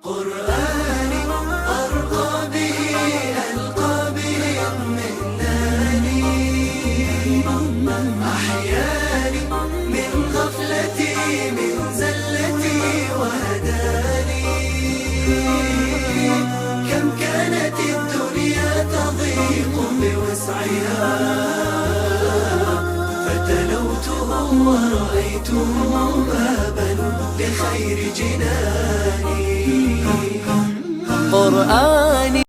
قرآني أرقى به ألقى به اطمئناني، أحياني من غفلتي من زلتي وهداني. كم كانت الدنيا تضيق بوسعها، فتلوته ورأيته بابا لخير جناني. قرآني